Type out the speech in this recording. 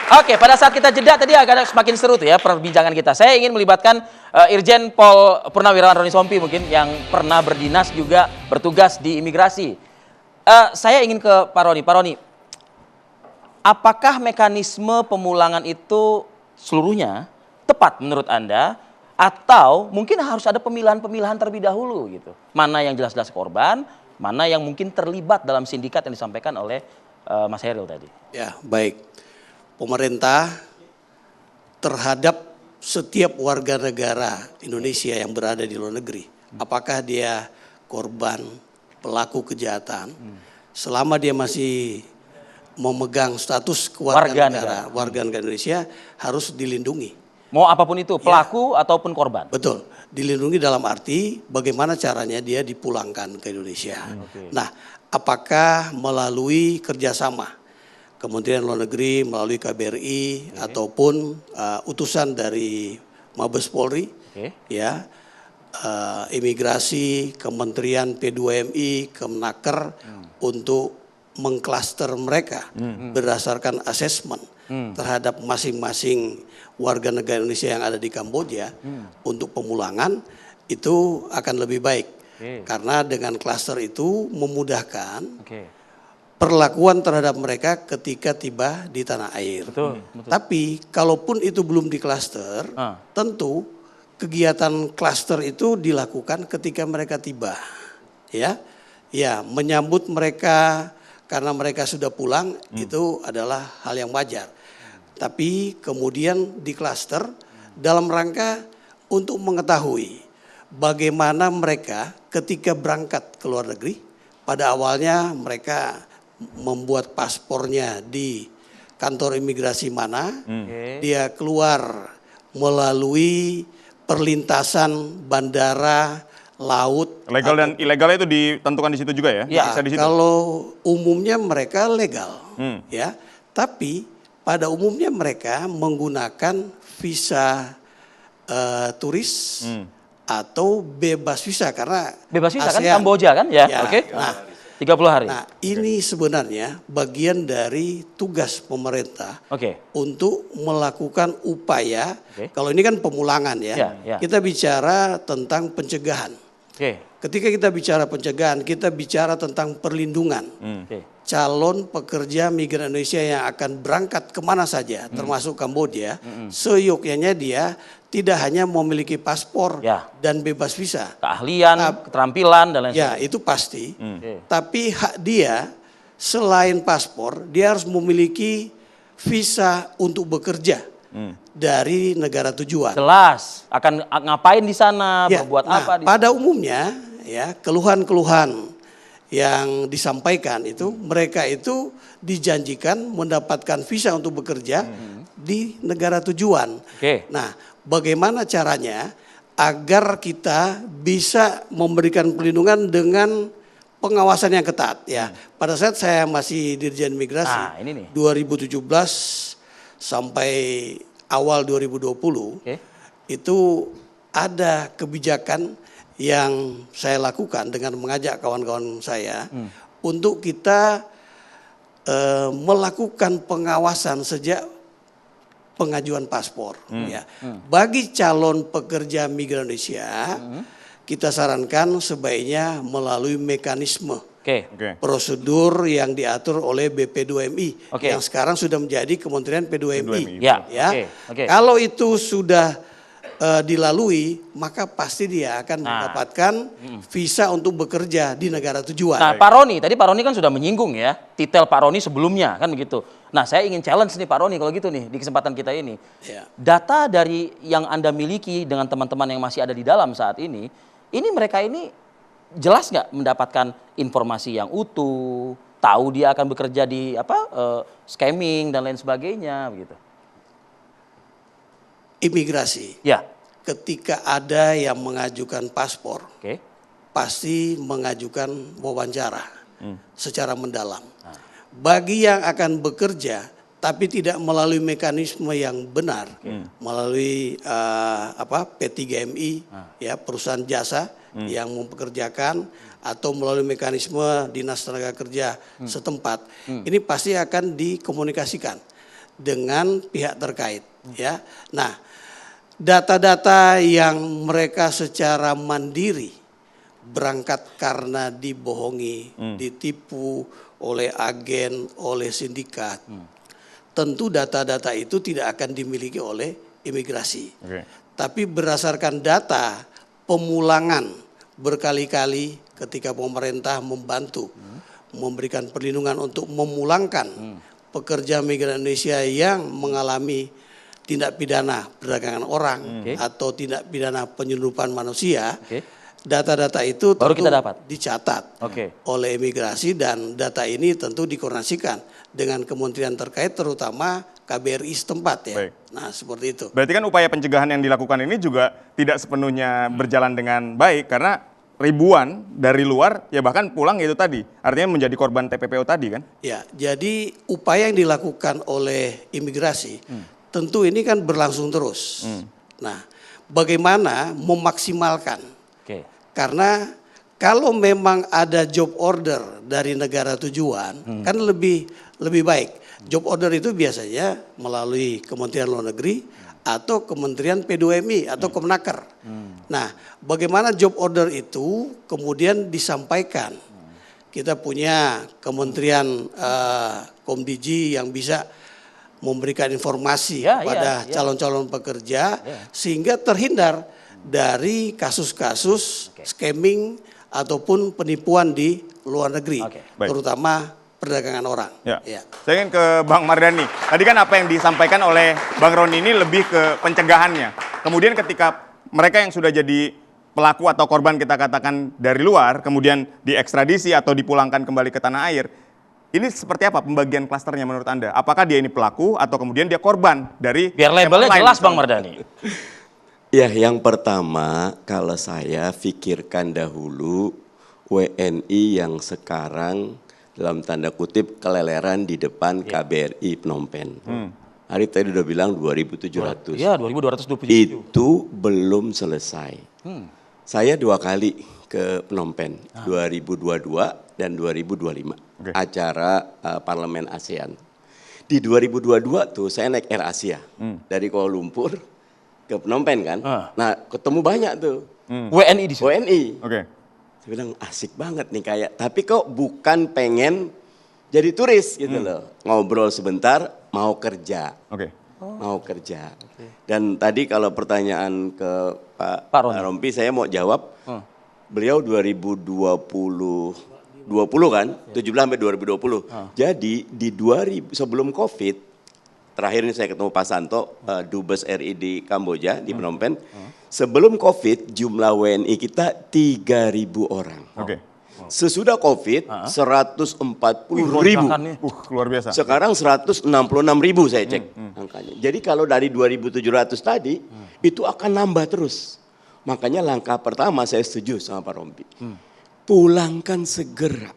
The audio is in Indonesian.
Oke, pada saat kita jeda tadi agak semakin seru tuh ya perbincangan kita. Saya ingin melibatkan Irjen Pol Purnawirawan Roni Sompi mungkin yang pernah berdinas juga bertugas di imigrasi. Saya ingin ke Pak Roni. Pak Roni, apakah mekanisme pemulangan itu seluruhnya tepat menurut Anda? Atau mungkin harus ada pemilihan-pemilihan terlebih dahulu gitu. Mana yang jelas-jelas korban, mana yang mungkin terlibat dalam sindikat yang disampaikan oleh Mas Heril tadi. Ya, baik. Pemerintah terhadap setiap warga negara Indonesia yang berada di luar negeri, apakah dia korban, pelaku kejahatan, selama dia masih memegang status warga negara Indonesia harus dilindungi. Mau apapun itu, pelaku ataupun korban. Betul, dilindungi dalam arti bagaimana caranya dia dipulangkan ke Indonesia. Nah, apakah melalui kerjasama Kementerian Luar Negeri melalui KBRI ataupun utusan dari Mabes Polri, ya, imigrasi, Kementerian P2MI, Kemenaker untuk mengklaster mereka berdasarkan asesmen terhadap masing-masing warga negara Indonesia yang ada di Kamboja untuk pemulangan itu akan lebih baik. Karena dengan klaster itu memudahkan perlakuan terhadap mereka ketika tiba di tanah air. Betul. Tapi kalaupun itu belum diklaster, tentu kegiatan klaster itu dilakukan ketika mereka tiba. Ya, menyambut mereka karena mereka sudah pulang itu adalah hal yang wajar. Tapi kemudian diklaster dalam rangka untuk mengetahui bagaimana mereka ketika berangkat ke luar negeri. Pada awalnya mereka membuat paspornya di kantor imigrasi mana, dia keluar melalui perlintasan bandara, laut. Legal dan ilegalnya itu ditentukan di situ juga ya? Ya, kalau umumnya mereka legal, ya. Tapi pada umumnya mereka menggunakan visa turis atau bebas visa karena bebas visa ASEAN. kan Kamboja kan ya? Oke. Nah, 30 hari. Nah, ini sebenarnya bagian dari tugas pemerintah untuk melakukan upaya. Kalau ini kan pemulangan ya. Kita bicara tentang pencegahan. Ketika kita bicara pencegahan, kita bicara tentang perlindungan. Calon pekerja migran Indonesia yang akan berangkat kemana saja, termasuk Kamboja, seyogyanya dia tidak hanya memiliki paspor dan bebas visa. Keahlian, keterampilan, dan lain sebagainya. Ya, itu pasti. Tapi hak dia selain paspor, dia harus memiliki visa untuk bekerja dari negara tujuan. Jelas, akan ngapain di sana, berbuat apa. Pada umumnya, ya, keluhan-keluhan yang disampaikan itu mereka itu dijanjikan mendapatkan visa untuk bekerja di negara tujuan. Nah, bagaimana caranya agar kita bisa memberikan perlindungan dengan pengawasan yang ketat ya. Pada saat saya masih Dirjen Migrasi 2017 sampai awal 2020 itu ada kebijakan yang saya lakukan dengan mengajak kawan-kawan saya untuk kita melakukan pengawasan sejak pengajuan paspor. Ya. Bagi calon pekerja migran Indonesia, kita sarankan sebaiknya melalui mekanisme prosedur yang diatur oleh BP2MI yang sekarang sudah menjadi Kementerian P2MI. Kalau itu sudah dilalui, maka pasti dia akan mendapatkan visa untuk bekerja di negara tujuan. Nah, Pak Roni, tadi Pak Roni kan sudah menyinggung ya, titel Pak Roni sebelumnya kan begitu. Nah, saya ingin challenge nih Pak Roni kalau gitu nih di kesempatan kita ini. Data dari yang Anda miliki dengan teman-teman yang masih ada di dalam saat ini mereka ini jelas nggak mendapatkan informasi yang utuh, tahu dia akan bekerja di scamming dan lain sebagainya begitu. Imigrasi. Ketika ada yang mengajukan paspor, pasti mengajukan wawancara secara mendalam. Bagi yang akan bekerja tapi tidak melalui mekanisme yang benar, melalui P3MI, ya, perusahaan jasa yang mempekerjakan atau melalui mekanisme dinas tenaga kerja setempat, ini pasti akan dikomunikasikan. dengan pihak terkait ya. Nah, data-data yang mereka secara mandiri berangkat karena dibohongi, ditipu oleh agen, oleh sindikat. Tentu data-data itu tidak akan dimiliki oleh imigrasi. Tapi berdasarkan data pemulangan berkali-kali ketika pemerintah membantu memberikan perlindungan untuk memulangkan pekerja migran Indonesia yang mengalami tindak pidana perdagangan orang atau tindak pidana penyelundupan manusia. Data-data itu baru tentu kita dapat dicatat oleh imigrasi, dan data ini tentu dikoordinasikan dengan kementerian terkait, terutama KBRI setempat ya. Baik. Nah, seperti itu. Berarti kan upaya pencegahan yang dilakukan ini juga tidak sepenuhnya berjalan dengan baik karena ribuan dari luar ya bahkan pulang itu tadi. Artinya menjadi korban TPPO tadi kan? Ya, jadi upaya yang dilakukan oleh imigrasi tentu ini kan berlangsung terus. Nah, bagaimana memaksimalkan? Karena kalau memang ada job order dari negara tujuan kan lebih baik. Job order itu biasanya melalui Kementerian Luar Negeri atau Kementerian P2MI atau Kemenaker. Nah, bagaimana job order itu kemudian disampaikan? Kita punya Kementerian Komdiji yang bisa memberikan informasi kepada calon-calon pekerja sehingga terhindar dari kasus-kasus scamming ataupun penipuan di luar negeri, terutama perdagangan orang. Ya. Saya ingin ke Bang Mardhani. Tadi kan apa yang disampaikan oleh Bang Roni ini lebih ke pencegahannya. Kemudian ketika mereka yang sudah jadi pelaku atau korban kita katakan dari luar, kemudian diekstradisi atau dipulangkan kembali ke tanah air, ini seperti apa pembagian klasternya menurut Anda? Apakah dia ini pelaku atau kemudian dia korban dari... Biar labelnya jelas Bang Mardhani. Ya, yang pertama kalau saya pikirkan dahulu WNI yang sekarang dalam tanda kutip keleleran di depan KBRI Phnom Penh. Hari tadi udah bilang 2.700. Iya, 2.227. Itu belum selesai. Saya 2 kali ke Phnom Penh, 2022 dan 2025. Acara Parlemen ASEAN. Di 2022 tuh saya naik Air Asia dari Kuala Lumpur ke Phnom Penh kan. Nah, ketemu banyak tuh. WNI di situ. WNI. Oke. Saya bilang asik banget nih kayak, tapi kok bukan pengen jadi turis gitu loh. Ngobrol sebentar, mau kerja. Mau kerja. Dan tadi kalau pertanyaan ke Pak Rompi, saya mau jawab. Beliau 2020 kan, 17 sampai 2020. Jadi di 2000 sebelum Covid, terakhir ini saya ketemu Pak Santo, Dubes RI di Kamboja, di Phnom Penh. Sebelum Covid, jumlah WNI kita 3.000 orang. Sesudah Covid, 140.000. Luar biasa. Sekarang 166.000 saya cek angkanya. Jadi kalau dari 2.700 tadi, itu akan nambah terus. Makanya langkah pertama saya setuju sama Pak Rompi. Pulangkan segera.